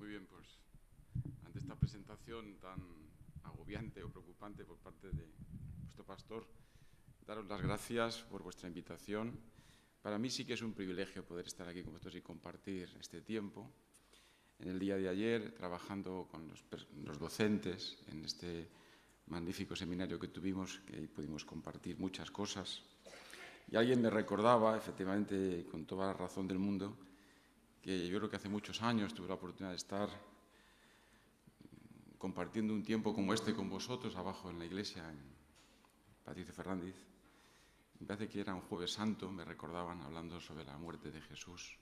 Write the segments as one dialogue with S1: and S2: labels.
S1: Muy bien, pues ante esta presentación tan agobiante o preocupante por parte de vuestro pastor, daros las gracias por vuestra invitación. Para mí sí que es un privilegio poder estar aquí con vosotros y compartir este tiempo. En el día de ayer, trabajando con los docentes en este magnífico seminario que tuvimos, que pudimos compartir muchas cosas. Y alguien me recordaba, efectivamente, con toda la razón del mundo, que yo creo que hace muchos años tuve la oportunidad de estar compartiendo un tiempo como este con vosotros, abajo en la iglesia, en Patricio Fernández. Me parece que era un Jueves Santo, me recordaban hablando sobre la muerte de Jesús.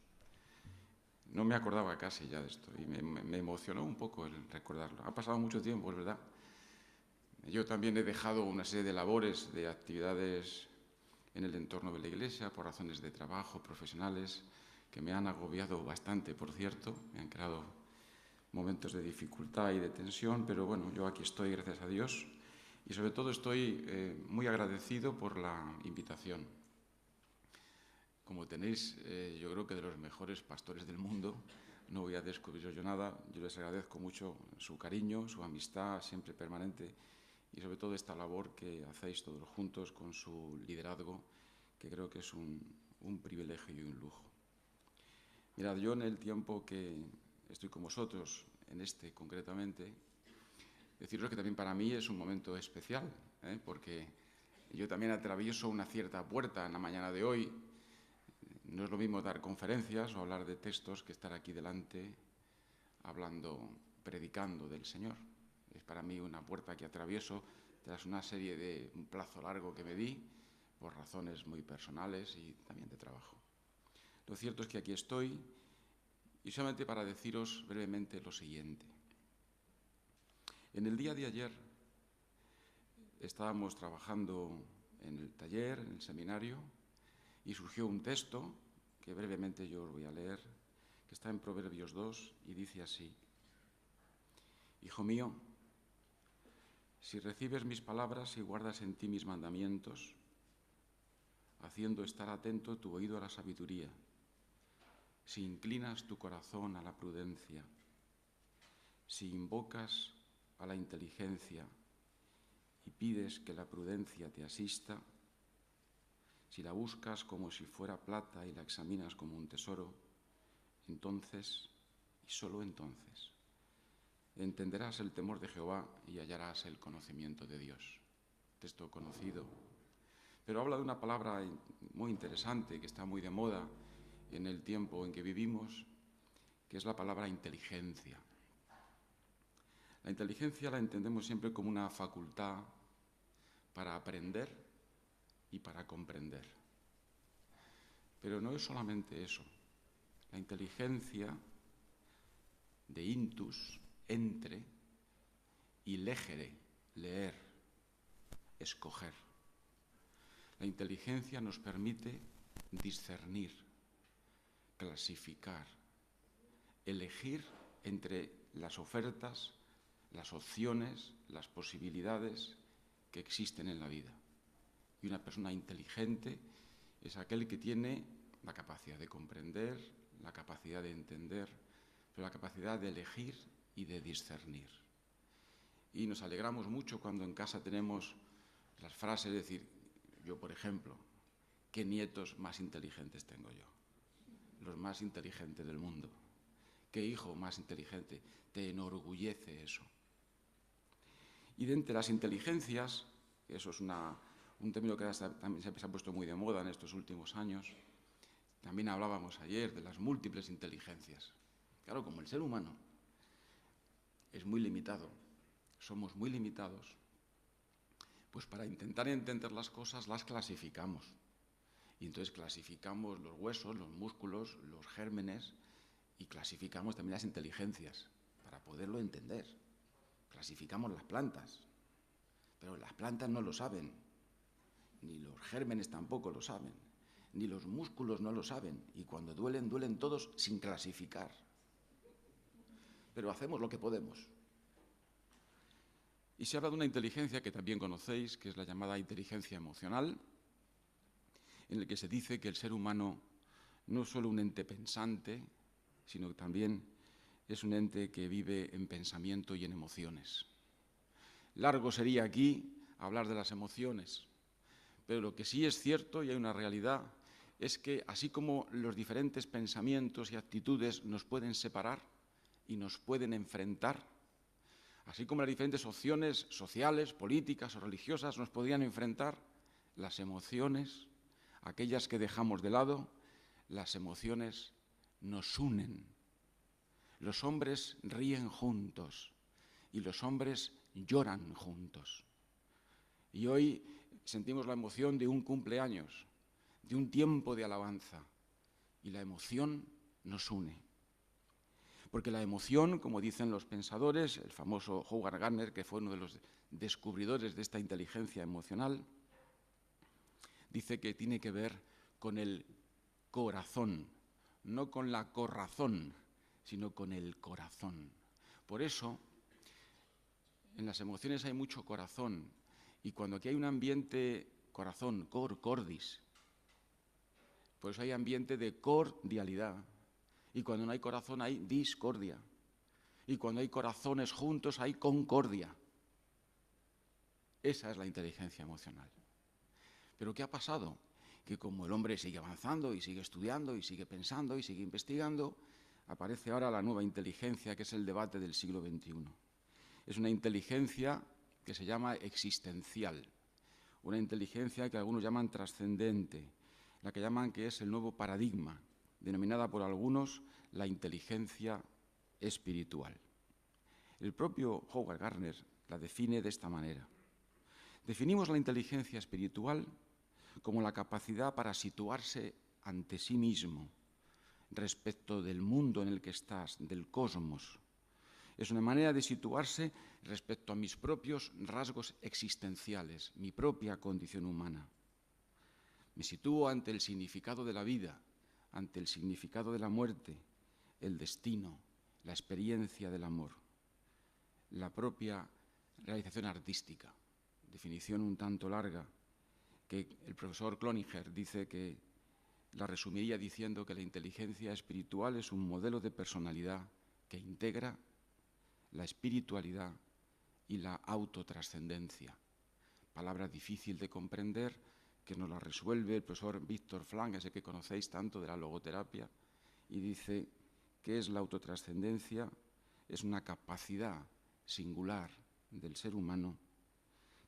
S1: No me acordaba casi ya de esto y me emocionó un poco el recordarlo. Ha pasado mucho tiempo, es verdad. Yo también he dejado una serie de labores, de actividades en el entorno de la iglesia por razones de trabajo, profesionales, que me han agobiado bastante, por cierto. Me han creado momentos de dificultad y de tensión, pero bueno, yo aquí estoy, gracias a Dios, y sobre todo estoy muy agradecido por la invitación. Como tenéis, yo creo que de los mejores pastores del mundo, no voy a descubrir yo nada, yo les agradezco mucho su cariño, su amistad siempre permanente y sobre todo esta labor que hacéis todos juntos con su liderazgo, que creo que es un privilegio y un lujo. Mirad, yo en el tiempo que estoy con vosotros, en este concretamente, deciros que también para mí es un momento especial, porque yo también atravieso una cierta puerta en la mañana de hoy. No es lo mismo dar conferencias o hablar de textos que estar aquí delante hablando, predicando del Señor. Es para mí una puerta que atravieso tras una serie de un plazo largo que me di por razones muy personales y también de trabajo. Lo cierto es que aquí estoy y solamente para deciros brevemente lo siguiente. En el día de ayer estábamos trabajando en el taller, en el seminario, y surgió un texto que brevemente yo os voy a leer, que está en Proverbios 2 y dice así: Hijo mío, si recibes mis palabras y guardas en ti mis mandamientos, haciendo estar atento tu oído a la sabiduría, si inclinas tu corazón a la prudencia, si invocas a la inteligencia y pides que la prudencia te asista, si la buscas como si fuera plata y la examinas como un tesoro, entonces, y solo entonces, entenderás el temor de Jehová y hallarás el conocimiento de Dios. Texto conocido. Pero habla de una palabra muy interesante que está muy de moda en el tiempo en que vivimos, que es la palabra inteligencia. La inteligencia la entendemos siempre como una facultad para aprender y para comprender. Pero no es solamente eso. La inteligencia de intus, entre, y legere, leer, escoger. La inteligencia nos permite discernir, clasificar, elegir entre las ofertas, las opciones, las posibilidades que existen en la vida. Y una persona inteligente es aquel que tiene la capacidad de comprender, la capacidad de entender, pero la capacidad de elegir y de discernir. Y nos alegramos mucho cuando en casa tenemos las frases, es decir, yo, por ejemplo, ¿qué nietos más inteligentes tengo yo? Los más inteligentes del mundo. ¿Qué hijo más inteligente? Te enorgullece eso. Y de entre las inteligencias, que eso es un término que también se ha puesto muy de moda en estos últimos años, también hablábamos ayer de las múltiples inteligencias. Claro, como el ser humano es muy limitado, somos muy limitados, pues para intentar entender las cosas las clasificamos. Y entonces clasificamos los huesos, los músculos, los gérmenes y clasificamos también las inteligencias para poderlo entender. Clasificamos las plantas, pero las plantas no lo saben, ni los gérmenes tampoco lo saben, ni los músculos no lo saben, y cuando duelen, duelen todos sin clasificar. Pero hacemos lo que podemos. Y se habla de una inteligencia que también conocéis, que es la llamada inteligencia emocional, en el que se dice que el ser humano no es solo un ente pensante, sino que también es un ente que vive en pensamiento y en emociones. Largo sería aquí hablar de las emociones, pero lo que sí es cierto, y hay una realidad, es que así como los diferentes pensamientos y actitudes nos pueden separar y nos pueden enfrentar, así como las diferentes opciones sociales, políticas o religiosas nos podrían enfrentar, las emociones, aquellas que dejamos de lado, las emociones nos unen. Los hombres ríen juntos y los hombres lloran juntos. Y hoy sentimos la emoción de un cumpleaños, de un tiempo de alabanza, y la emoción nos une. Porque la emoción, como dicen los pensadores, el famoso Howard Gardner, que fue uno de los descubridores de esta inteligencia emocional, dice que tiene que ver con el corazón, no con la corrazón, sino con el corazón. Por eso, en las emociones hay mucho corazón, y cuando aquí hay un ambiente corazón, cor, cordis, pues hay ambiente de cordialidad. Y cuando no hay corazón hay discordia. Y cuando hay corazones juntos hay concordia. Esa es la inteligencia emocional. Pero ¿qué ha pasado? Que como el hombre sigue avanzando y sigue estudiando y sigue pensando y sigue investigando, aparece ahora la nueva inteligencia, que es el debate del siglo XXI. Es una inteligencia que se llama existencial, una inteligencia que algunos llaman trascendente, la que llaman que es el nuevo paradigma, denominada por algunos la inteligencia espiritual. El propio Howard Gardner la define de esta manera. Definimos la inteligencia espiritual como la capacidad para situarse ante sí mismo respecto del mundo en el que estás, del cosmos. Es una manera de situarse respecto a mis propios rasgos existenciales, mi propia condición humana. Me sitúo ante el significado de la vida, ante el significado de la muerte, el destino, la experiencia del amor, la propia realización artística, definición un tanto larga, que el profesor Cloninger dice que la resumiría diciendo que la inteligencia espiritual es un modelo de personalidad que integra la espiritualidad y la autotrascendencia. Palabra difícil de comprender, que nos la resuelve el profesor Víctor Frank, ese que conocéis tanto de la logoterapia, y dice que es la autotrascendencia, es una capacidad singular del ser humano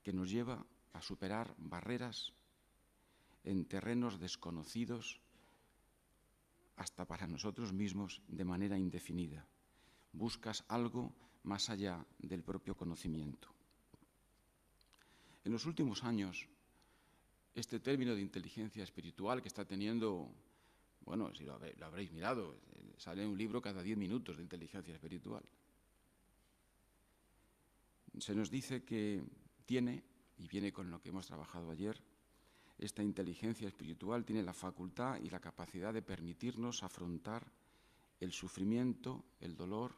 S1: que nos lleva a superar barreras en terrenos desconocidos hasta para nosotros mismos de manera indefinida. Buscas algo más allá del propio conocimiento. En los últimos años, este término de inteligencia espiritual que está teniendo, bueno, si lo habréis mirado, sale un libro cada 10 minutos de inteligencia espiritual. Se nos dice que tiene, y viene con lo que hemos trabajado ayer, esta inteligencia espiritual tiene la facultad y la capacidad de permitirnos afrontar el sufrimiento, el dolor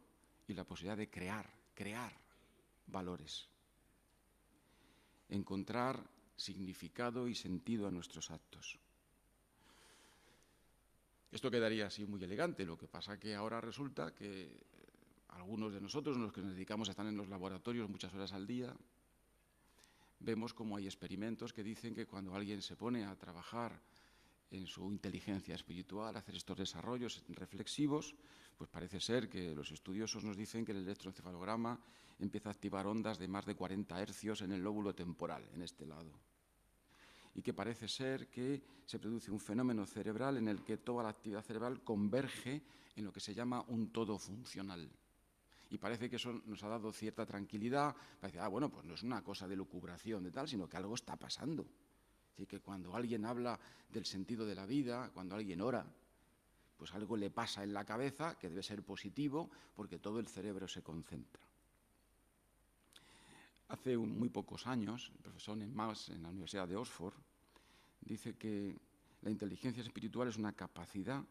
S1: y la posibilidad de crear valores, encontrar significado y sentido a nuestros actos. Esto quedaría así muy elegante, lo que pasa que ahora resulta que algunos de nosotros, los que nos dedicamos a estar en los laboratorios muchas horas al día, vemos como hay experimentos que dicen que cuando alguien se pone a trabajar en su inteligencia espiritual, a hacer estos desarrollos reflexivos, pues parece ser que los estudiosos nos dicen que el electroencefalograma empieza a activar ondas de más de 40 hercios en el lóbulo temporal, en este lado. Y que parece ser que se produce un fenómeno cerebral en el que toda la actividad cerebral converge en lo que se llama un todo funcional. Y parece que eso nos ha dado cierta tranquilidad. Parece, bueno, pues no es una cosa de lucubración, de tal, sino que algo está pasando. Es decir, que cuando alguien habla del sentido de la vida, cuando alguien ora, pues algo le pasa en la cabeza que debe ser positivo porque todo el cerebro se concentra. Hace muy pocos años, el profesor Maas en la Universidad de Oxford dice que la inteligencia espiritual es una capacidad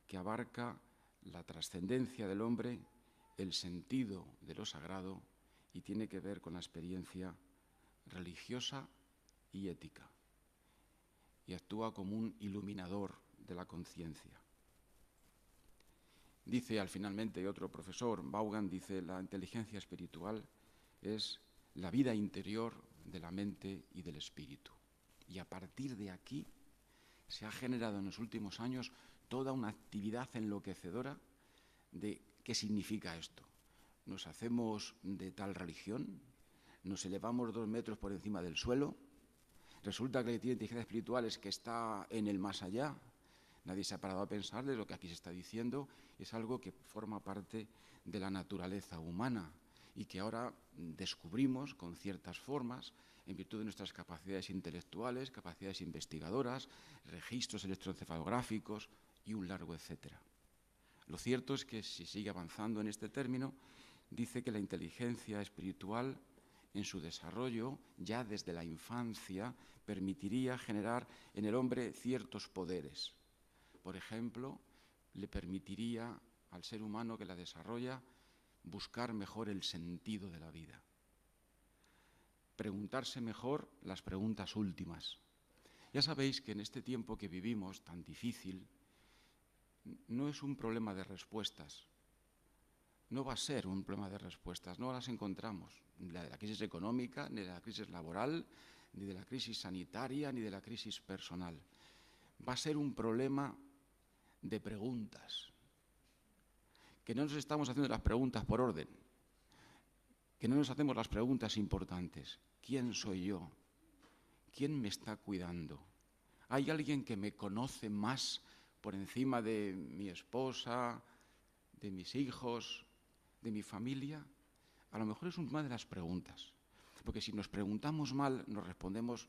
S1: que abarca la trascendencia del hombre, el sentido de lo sagrado y tiene que ver con la experiencia religiosa y ética. Y actúa como un iluminador de la conciencia. Dice finalmente otro profesor, Vaughan, dice, la inteligencia espiritual es la vida interior de la mente y del espíritu. Y a partir de aquí se ha generado en los últimos años toda una actividad enloquecedora de qué significa esto. Nos hacemos de tal religión, nos elevamos 2 metros por encima del suelo, resulta que la inteligencia espiritual es que está en el más allá. Nadie se ha parado a pensar de lo que aquí se está diciendo, es algo que forma parte de la naturaleza humana y que ahora descubrimos con ciertas formas, en virtud de nuestras capacidades intelectuales, capacidades investigadoras, registros electroencefalográficos y un largo etcétera. Lo cierto es que si sigue avanzando en este término, dice que la inteligencia espiritual en su desarrollo, ya desde la infancia, permitiría generar en el hombre ciertos poderes. Por ejemplo, le permitiría al ser humano que la desarrolla buscar mejor el sentido de la vida, preguntarse mejor las preguntas últimas. Ya sabéis que en este tiempo que vivimos tan difícil, no es un problema de respuestas, no va a ser un problema de respuestas, no las encontramos, ni la de la crisis económica, ni de la crisis laboral, ni de la crisis sanitaria, ni de la crisis personal. Va a ser un problema de preguntas, que no nos estamos haciendo las preguntas por orden, que no nos hacemos las preguntas importantes. ¿Quién soy yo? ¿Quién me está cuidando? ¿Hay alguien que me conoce más por encima de mi esposa, de mis hijos, de mi familia? A lo mejor es una de las preguntas, porque si nos preguntamos mal, nos respondemos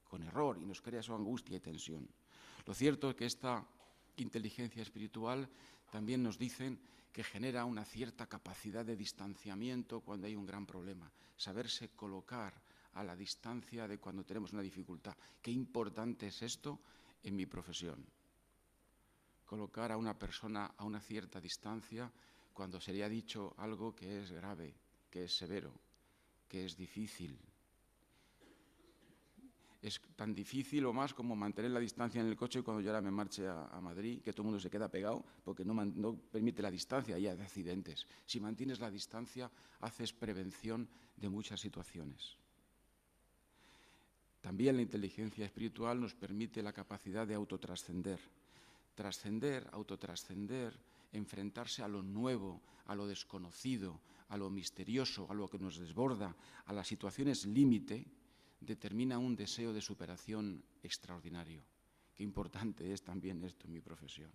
S1: con error y nos crea eso angustia y tensión. Lo cierto es que esta inteligencia espiritual también nos dicen que genera una cierta capacidad de distanciamiento cuando hay un gran problema, saberse colocar a la distancia de cuando tenemos una dificultad. Qué importante es esto en mi profesión. Colocar a una persona a una cierta distancia cuando se le ha dicho algo que es grave, que es severo, que es difícil. Es tan difícil o más como mantener la distancia en el coche cuando yo ahora me marche a Madrid, que todo el mundo se queda pegado porque no permite la distancia y hay accidentes. Si mantienes la distancia, haces prevención de muchas situaciones. También la inteligencia espiritual nos permite la capacidad de autotrascender. Trascender, autotrascender, enfrentarse a lo nuevo, a lo desconocido, a lo misterioso, a lo que nos desborda, a las situaciones límite, determina un deseo de superación extraordinario. Qué importante es también esto en mi profesión.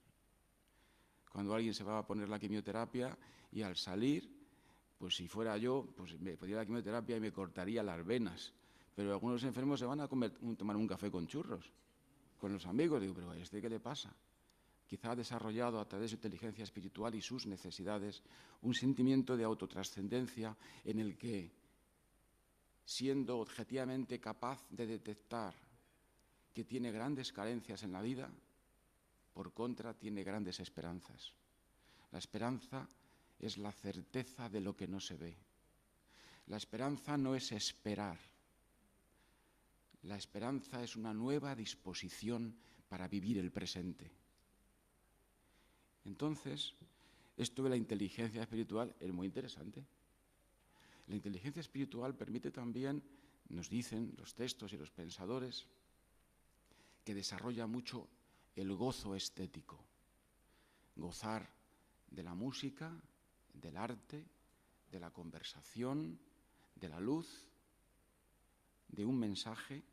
S1: Cuando alguien se va a poner la quimioterapia y al salir, pues si fuera yo, pues me pondría la quimioterapia y me cortaría las venas. Pero algunos enfermos se van a tomar un café con churros, con los amigos. Digo, pero ¿a este qué le pasa? Quizá ha desarrollado a través de su inteligencia espiritual y sus necesidades un sentimiento de autotrascendencia en el que, siendo objetivamente capaz de detectar que tiene grandes carencias en la vida, por contra tiene grandes esperanzas. La esperanza es la certeza de lo que no se ve. La esperanza no es esperar. La esperanza es una nueva disposición para vivir el presente. Entonces, esto de la inteligencia espiritual es muy interesante. La inteligencia espiritual permite también, nos dicen los textos y los pensadores, que desarrolla mucho el gozo estético. Gozar de la música, del arte, de la conversación, de la luz, de un mensaje,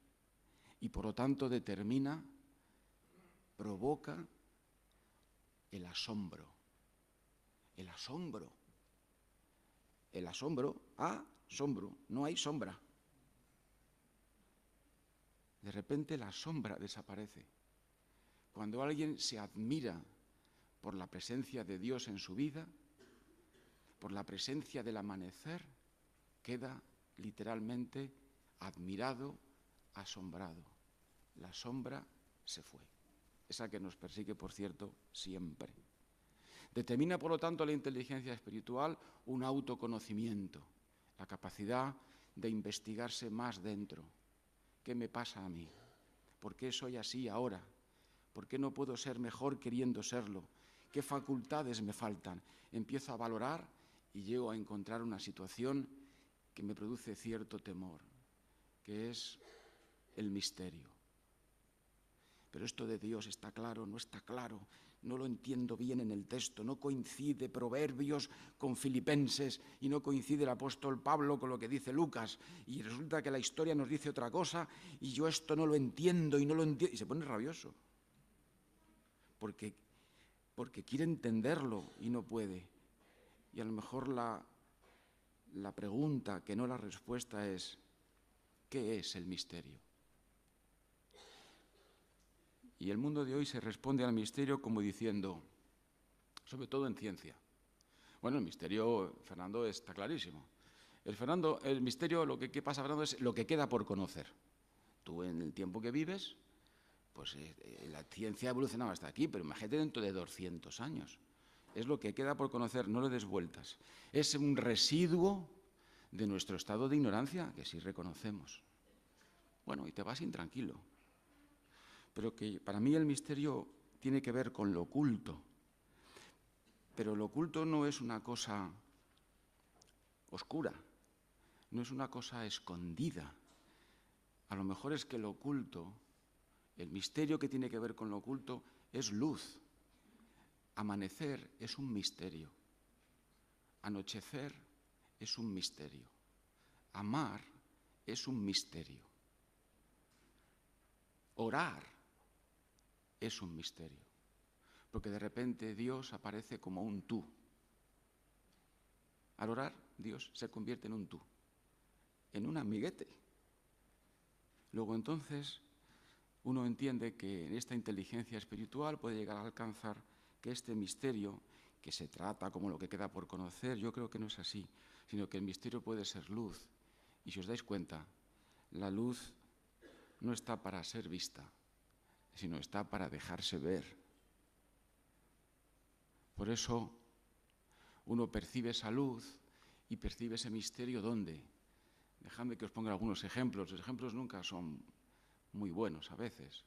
S1: y por lo tanto determina, provoca el asombro. El asombro. El asombro, asombro, no hay sombra. De repente la sombra desaparece. Cuando alguien se admira por la presencia de Dios en su vida, por la presencia del amanecer, queda literalmente admirado, asombrado. La sombra se fue. Esa que nos persigue, por cierto, siempre. Determina, por lo tanto, la inteligencia espiritual un autoconocimiento, la capacidad de investigarse más dentro. ¿Qué me pasa a mí? ¿Por qué soy así ahora? ¿Por qué no puedo ser mejor queriendo serlo?
S2: ¿Qué facultades me faltan? Empiezo a valorar y llego a encontrar una situación que me produce cierto temor, que es el misterio. Pero esto de Dios está claro, no está claro, no lo entiendo bien en el texto, no coincide Proverbios con Filipenses y no coincide el apóstol Pablo con lo que dice Lucas, y resulta que la historia nos dice otra cosa y yo esto no lo entiendo y no lo entiendo, y se pone rabioso, porque quiere entenderlo y no puede. Y a lo mejor la pregunta, que no la respuesta, es ¿qué es el misterio? Y el mundo de hoy se responde al misterio como diciendo, sobre todo en ciencia. Bueno, el misterio, Fernando, está clarísimo. El misterio, lo que pasa, Fernando, es lo que queda por conocer. Tú en el tiempo que vives, pues la ciencia ha evolucionado hasta aquí, pero imagínate dentro de 200 años. Es lo que queda por conocer, no le des vueltas. Es un residuo de nuestro estado de ignorancia, que sí reconocemos. Bueno, y te vas intranquilo. Pero que para mí el misterio tiene que ver con lo oculto. Pero lo oculto no es una cosa oscura, no es una cosa escondida. A lo mejor es que lo oculto, el misterio que tiene que ver con lo oculto, es luz. Amanecer es un misterio. Anochecer es un misterio. Amar es un misterio. Orar es un misterio. Porque de repente Dios aparece como un tú. Al orar, Dios se convierte en un tú, en un amiguete. Luego entonces uno entiende que en esta inteligencia espiritual puede llegar a alcanzar que este misterio, que se trata como lo que queda por conocer, yo creo que no es así, sino que el misterio puede ser luz. Y si os dais cuenta, la luz no está para ser vista, sino está para dejarse ver. Por eso uno percibe esa luz y percibe ese misterio, ¿dónde? Dejadme que os ponga algunos ejemplos. Los ejemplos nunca son muy buenos a veces.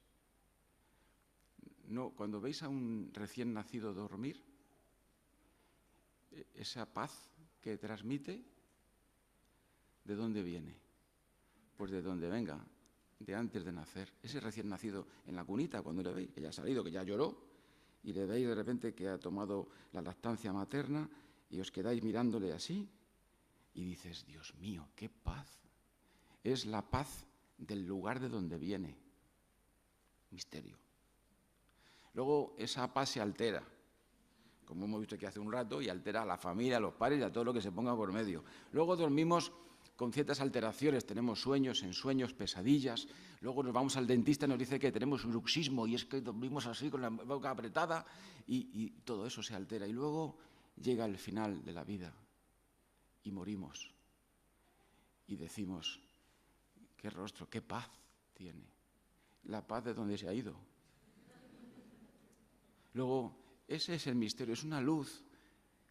S2: No, cuando veis a un recién nacido dormir, esa paz que transmite, ¿de dónde viene? Pues de donde venga, de antes de nacer. Ese recién nacido en la cunita, cuando le veis, que ya ha salido, que ya lloró, y le veis de repente que ha tomado la lactancia materna y os quedáis mirándole así y dices, Dios mío, qué paz. Es la paz del lugar de donde viene. Misterio. Luego esa paz se altera, como hemos visto aquí hace un rato, y altera a la familia, a los padres y a todo lo que se ponga por medio. Luego dormimos con ciertas alteraciones, tenemos sueños, ensueños, pesadillas. Luego nos vamos al dentista y nos dice que tenemos bruxismo y es que dormimos así con la boca apretada y todo eso se altera. Y luego llega el final de la vida y morimos y decimos, qué rostro, qué paz tiene. La paz de donde se ha ido. Luego, ese es el misterio, es una luz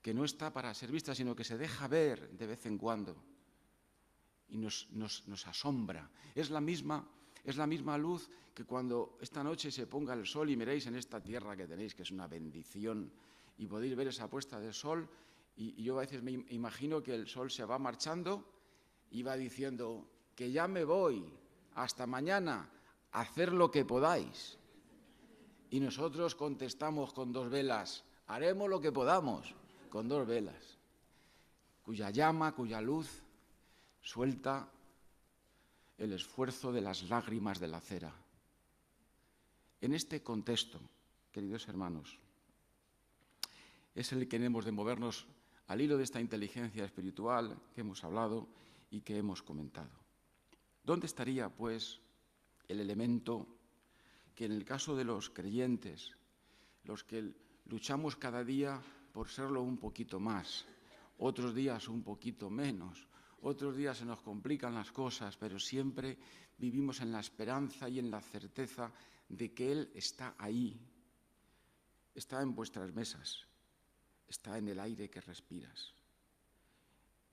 S2: que no está para ser vista, sino que se deja ver de vez en cuando y nos asombra. Es la misma luz que cuando esta noche se ponga el sol y miréis en esta tierra que tenéis, que es una bendición, y podéis ver esa puesta de sol, y yo a veces me imagino que el sol se va marchando y va diciendo que ya me voy, hasta mañana, hacer lo que podáis. Y nosotros contestamos con 2 velas, haremos lo que podamos, con 2 velas, cuya llama, cuya luz suelta el esfuerzo de las lágrimas de la cera. En este contexto, queridos hermanos, es el que hemos de movernos al hilo de esta inteligencia espiritual que hemos hablado y que hemos comentado. ¿Dónde estaría, pues, el elemento que en el caso de los creyentes, los que luchamos cada día por serlo un poquito más, otros días un poquito menos, otros días se nos complican las cosas, pero siempre vivimos en la esperanza y en la certeza de que Él está ahí, está en vuestras mesas, está en el aire que respiras.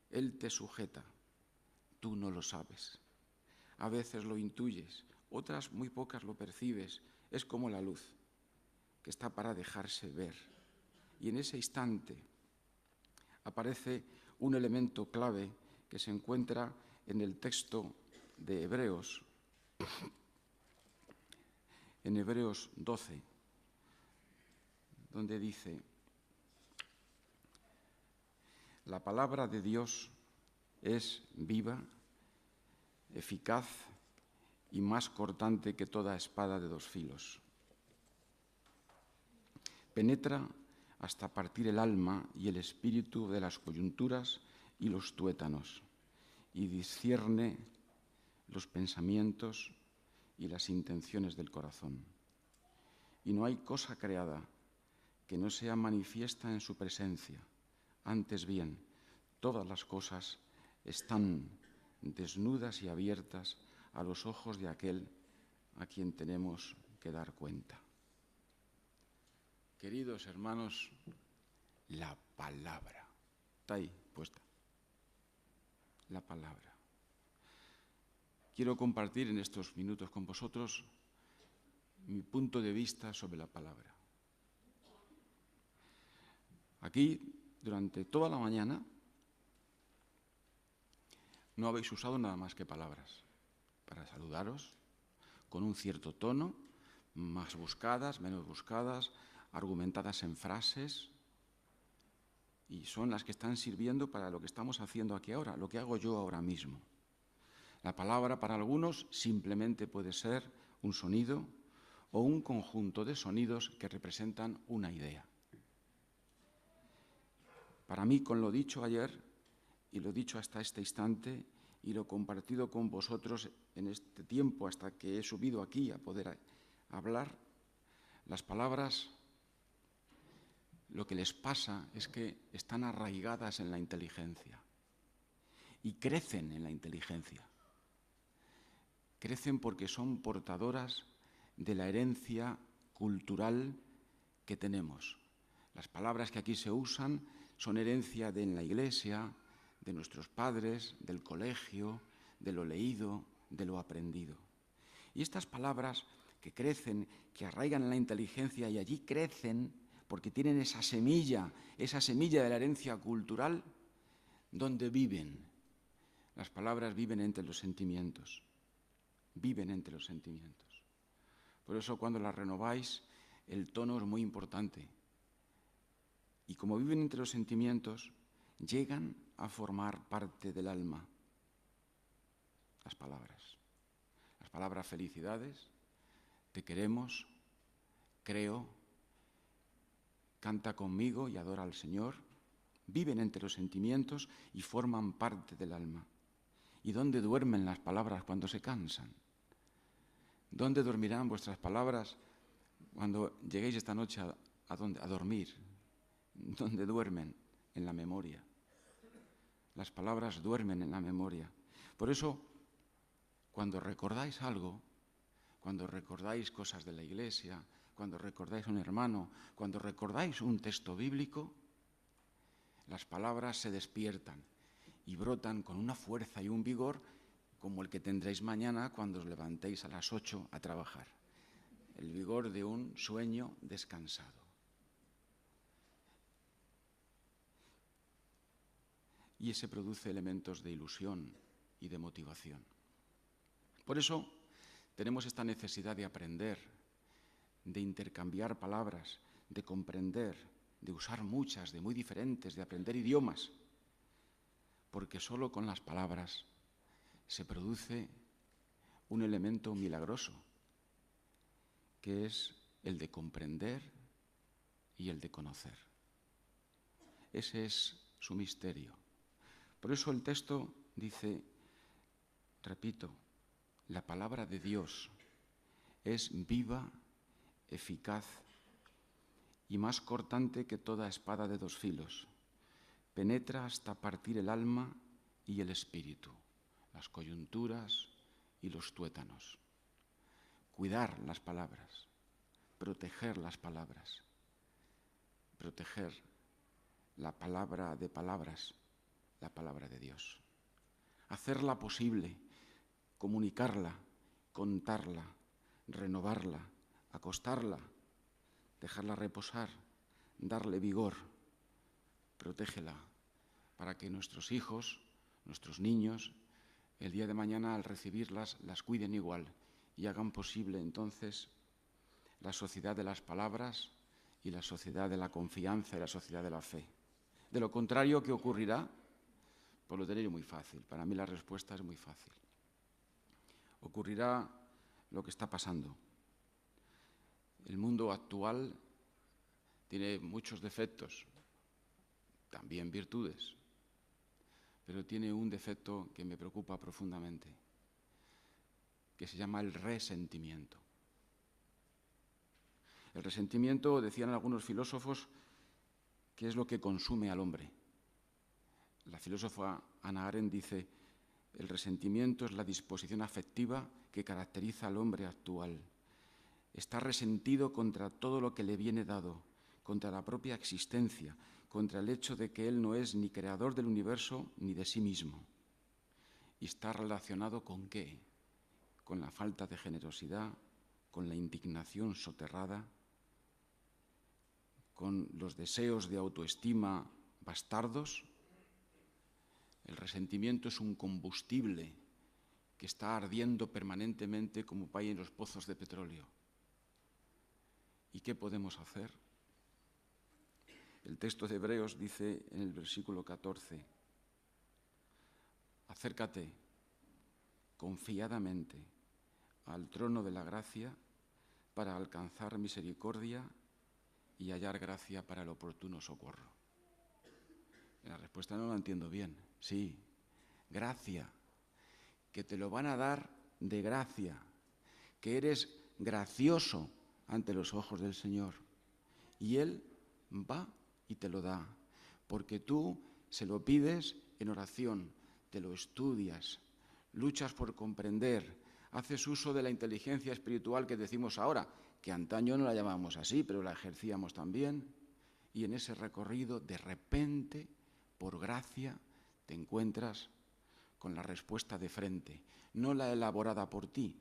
S2: Él te sujeta, tú no lo sabes. A veces lo intuyes, otras muy pocas lo percibes. Es como la luz, que está para dejarse ver. Y en ese instante aparece un elemento clave que se encuentra en el texto de Hebreos, en Hebreos 12, donde dice: la palabra de Dios es viva, eficaz y más cortante que toda espada de 2 filos. Penetra hasta partir el alma y el espíritu de las coyunturas y los tuétanos, y discierne los pensamientos y las intenciones del corazón. Y no hay cosa creada que no sea manifiesta en su presencia. Antes bien, todas las cosas están desnudas y abiertas a los ojos de aquel a quien tenemos que dar cuenta. Queridos hermanos, la palabra está ahí puesta. La palabra. Quiero compartir en estos minutos con vosotros mi punto de vista sobre la palabra. Aquí, durante toda la mañana, no habéis usado nada más que palabras para saludaros, con un cierto tono, más buscadas, menos buscadas, argumentadas en frases, y son las que están sirviendo para lo que estamos haciendo aquí ahora, lo que hago yo ahora mismo. La palabra para algunos simplemente puede ser un sonido o un conjunto de sonidos que representan una idea. Para mí, con lo dicho ayer y lo dicho hasta este instante y lo compartido con vosotros en este tiempo hasta que he subido aquí a poder hablar, las palabras, lo que les pasa es que están arraigadas en la inteligencia y crecen en la inteligencia. Crecen porque son portadoras de la herencia cultural que tenemos. Las palabras que aquí se usan son herencia de la Iglesia, de nuestros padres, del colegio, de lo leído, de lo aprendido. Y estas palabras que crecen, que arraigan en la inteligencia y allí crecen porque tienen esa semilla de la herencia cultural, donde viven. Las palabras viven entre los sentimientos. Viven entre los sentimientos. Por eso cuando las renováis, el tono es muy importante. Y como viven entre los sentimientos, llegan a formar parte del alma. Las palabras. Las palabras felicidades, te queremos, creo, canta conmigo y adora al Señor, viven entre los sentimientos y forman parte del alma. ¿Y dónde duermen las palabras cuando se cansan? ¿Dónde dormirán vuestras palabras cuando lleguéis esta noche a dormir? ¿Dónde duermen? En la memoria. Las palabras duermen en la memoria. Por eso, cuando recordáis algo, cuando recordáis cosas de la Iglesia, cuando recordáis a un hermano, cuando recordáis un texto bíblico, las palabras se despiertan y brotan con una fuerza y un vigor como el que tendréis mañana cuando os levantéis a las 8 a trabajar. El vigor de un sueño descansado. Y ese produce elementos de ilusión y de motivación. Por eso tenemos esta necesidad de aprender, de intercambiar palabras, de comprender, de usar muchas, de muy diferentes, de aprender idiomas, porque solo con las palabras se produce un elemento milagroso, que es el de comprender y el de conocer. Ese es su misterio. Por eso el texto dice, repito, la palabra de Dios es viva, eficaz y más cortante que toda espada de 2 filos. Penetra hasta partir el alma y el espíritu, las coyunturas y los tuétanos. Cuidar las palabras, proteger las palabras, proteger la palabra de palabras, la palabra de Dios. Hacerla posible, comunicarla, contarla, renovarla, acostarla, dejarla reposar, darle vigor, protégela, para que nuestros hijos, nuestros niños, el día de mañana al recibirlas las cuiden igual y hagan posible entonces la sociedad de las palabras y la sociedad de la confianza y la sociedad de la fe. De lo contrario, ¿qué ocurrirá? Pues lo tenéis muy fácil. Para mí la respuesta es muy fácil. Ocurrirá lo que está pasando. El mundo actual tiene muchos defectos, también virtudes, pero tiene un defecto que me preocupa profundamente, que se llama el resentimiento. El resentimiento, decían algunos filósofos, que es lo que consume al hombre. La filósofa Hannah Arendt dice: el resentimiento es la disposición afectiva que caracteriza al hombre actual. Está resentido contra todo lo que le viene dado, contra la propia existencia, contra el hecho de que él no es ni creador del universo ni de sí mismo. Y está relacionado ¿con qué? Con la falta de generosidad, con la indignación soterrada, con los deseos de autoestima bastardos. El resentimiento es un combustible que está ardiendo permanentemente como hay en los pozos de petróleo. ¿Y qué podemos hacer? El texto de Hebreos dice en el versículo 14: acércate confiadamente al trono de la gracia para alcanzar misericordia y hallar gracia para el oportuno socorro. La respuesta no la entiendo bien. Sí, gracia, que te lo van a dar de gracia, que eres gracioso ante los ojos del Señor. Y Él va y te lo da, porque tú se lo pides en oración, te lo estudias, luchas por comprender, haces uso de la inteligencia espiritual que decimos ahora, que antaño no la llamábamos así, pero la ejercíamos también, y en ese recorrido, de repente, por gracia, te encuentras con la respuesta de frente, no la elaborada por ti,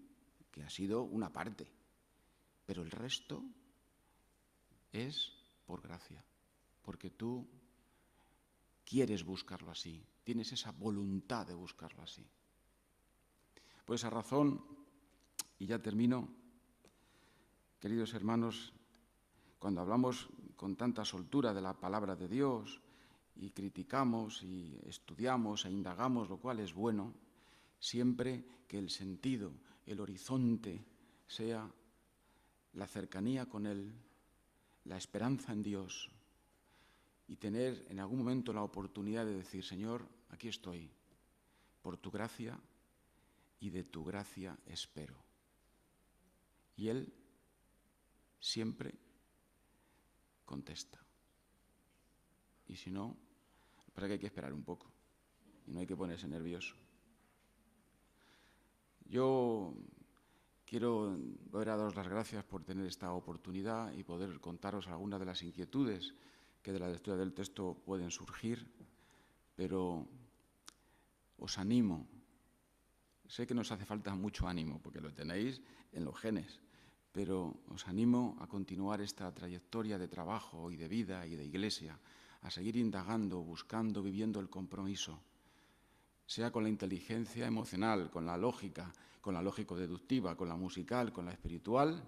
S2: que ha sido una parte, pero el resto es por gracia, porque tú quieres buscarlo así, tienes esa voluntad de buscarlo así. Por esa razón, y ya termino, queridos hermanos, cuando hablamos con tanta soltura de la palabra de Dios y criticamos y estudiamos e indagamos, lo cual es bueno, siempre que el sentido, el horizonte sea la cercanía con Él, la esperanza en Dios y tener en algún momento la oportunidad de decir: Señor, aquí estoy, por tu gracia y de tu gracia espero. Y Él siempre contesta. Y si no, para que hay que esperar un poco y no hay que ponerse nervioso. Yo quiero volver a daros las gracias por tener esta oportunidad y poder contaros algunas de las inquietudes que de la lectura del texto pueden surgir, pero os animo. Sé que nos hace falta mucho ánimo, porque lo tenéis en los genes, pero os animo a continuar esta trayectoria de trabajo y de vida y de iglesia, a seguir indagando, buscando, viviendo el compromiso, sea con la inteligencia emocional, con la lógico-deductiva, con la musical, con la espiritual,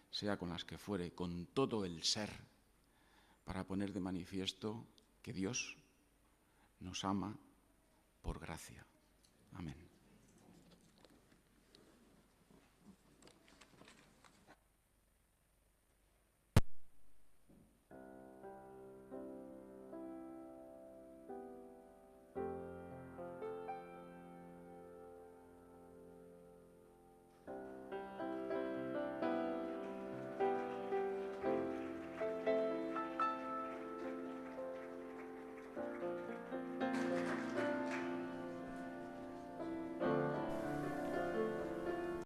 S2: sea con las que fuere, con todo el ser, para poner de manifiesto que Dios nos ama por gracia. Amén.